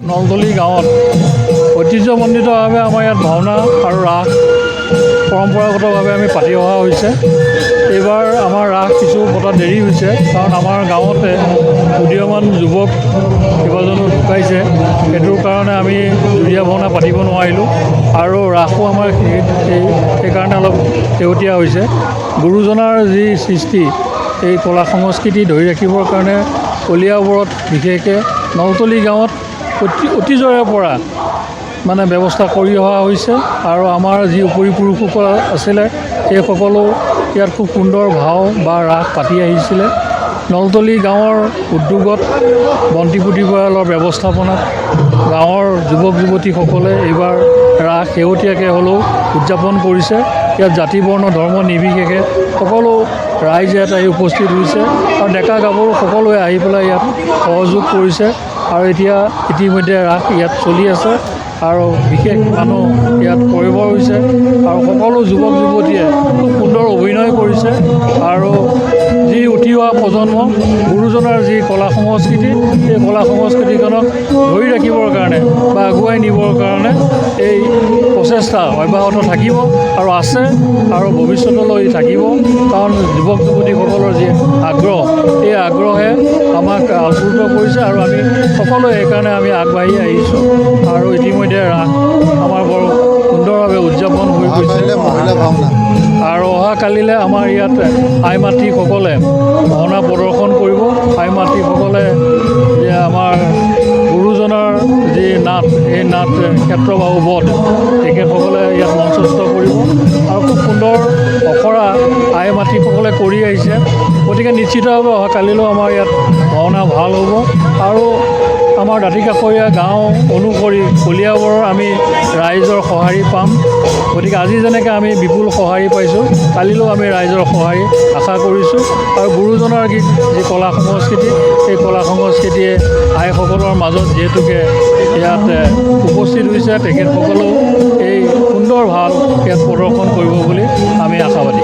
নলতলী গাঁৱত ঐতিহ্যমণ্ডিতভাৱে আমাৰ ইয়াত ভাওনা আৰু ৰাস পৰম্পৰাগতভাৱে আমি পাতি অহা হৈছে। এইবাৰ আমাৰ ৰাস কিছু পতা দেৰি হৈছে, কাৰণ আমাৰ গাঁৱতে উদীয়মান যুৱক কেইবাজনো ঢুকাইছে। সেইটোৰ কাৰণে আমি জুৰীয়া ভাওনা পাতিব নোৱাৰিলোঁ আৰু ৰাসো আমাৰ সেইকাৰণে অলপ শেহতীয়া হৈছে। গুৰুজনাৰ যি সৃষ্টি, এই কলা সংস্কৃতি ধৰি ৰাখিবৰ কাৰণে কলীয়াবোৰত বিশেষকৈ নলতলী গাঁৱত অতীজৰে পৰা মানে ব্যৱস্থা কৰি অহা হৈছে আৰু আমাৰ যি উপৰি পুৰুষসকল আছিলে সেইসকলো ইয়াত খুব সুন্দৰ ভাও বা ৰাস পাতি আহিছিলে। নলতলী গাঁৱৰ উদ্যোগত বন্তি পুথিভঁৰালৰ ব্যৱস্থাপনাত গাঁৱৰ যুৱক যুৱতীসকলে এইবাৰ ৰাস শেহতীয়াকৈ হ'লেও উদযাপন কৰিছে। ইয়াত জাতি বৰ্ণ ধৰ্ম নিৰ্বিশেষে সকলো ৰাইজে ইয়াত আহি উপস্থিত হৈছে আৰু ডেকা গাভৰু সকলোৱে আহি পেলাই ইয়াত সহযোগ কৰিছে আৰু এতিয়া ইতিমধ্যে ৰাস ইয়াত চলি আছে আৰু বিশেষ মানুহ ইয়াত কৰিব হৈছে আৰু সকলো যুৱক যুৱতীয়ে খুব সুন্দৰ অভিনয় কৰিছে আৰু যি উঠি অহা প্ৰজন্ম গুৰুজনাৰ যি কলা সংস্কৃতি, সেই কলা সংস্কৃতিখনক ধৰি ৰাখিবৰ কাৰণে বা আগুৱাই নিবৰ কাৰণে এই প্ৰচেষ্টা অব্যাহত থাকিব আৰু আছে আৰু ভৱিষ্যতলৈ থাকিব, কাৰণ যুৱক যুৱতীসকলৰ যি আগ্ৰহ, এই আগ্ৰহে আমাক আপ্লুত কৰিছে আৰু আমি সকলোৱে সেইকাৰণে আমি আগবাঢ়ি আহিছোঁ আৰু ইতিমধ্যে ৰাস আমাৰ বৰ সুন্দৰভাৱে উদযাপন হৈ গৈছে। আৰু অহাকালিলৈ আমাৰ ইয়াত আই মাতৃসকলে ভাওনা প্ৰদৰ্শন কৰিব। আই মাতৃসকলে যে আমাৰ গুৰুজনাৰ যি নাট, এই নাট ক্ষেত্ৰবাহু বধ তেখেতসকলে ইয়াত মঞ্চস্থ কৰিব আৰু খুব সুন্দৰ অখৰা আই মাতৃসকলে কৰি আহিছে। গতিকে নিশ্চিতভাৱে অহাকালিলৈও আমাৰ ইয়াত ভাওনা ভাল হ'ব আৰু আমাৰ দাঁতিকাষৰীয়া গাঁও অনুসৰি কলীয়াবৰৰ আমি ৰাইজৰ সঁহাৰি পাম। গতিকে আজি যেনেকৈ আমি বিপুল সঁহাৰি পাইছোঁ, কালিলৈও আমি ৰাইজৰ সঁহাৰি আশা কৰিছোঁ আৰু গুৰুজনাৰ যি কলা সংস্কৃতি, এই কলা সংস্কৃতিয়ে আইসকলৰ মাজত যিহেতুকে ইয়াত উপস্থিত হৈছে, তেখেতসকলেও এই সুন্দৰ ভাৱ ইয়াত প্ৰদৰ্শন কৰিব বুলি আমি আশাবাদী।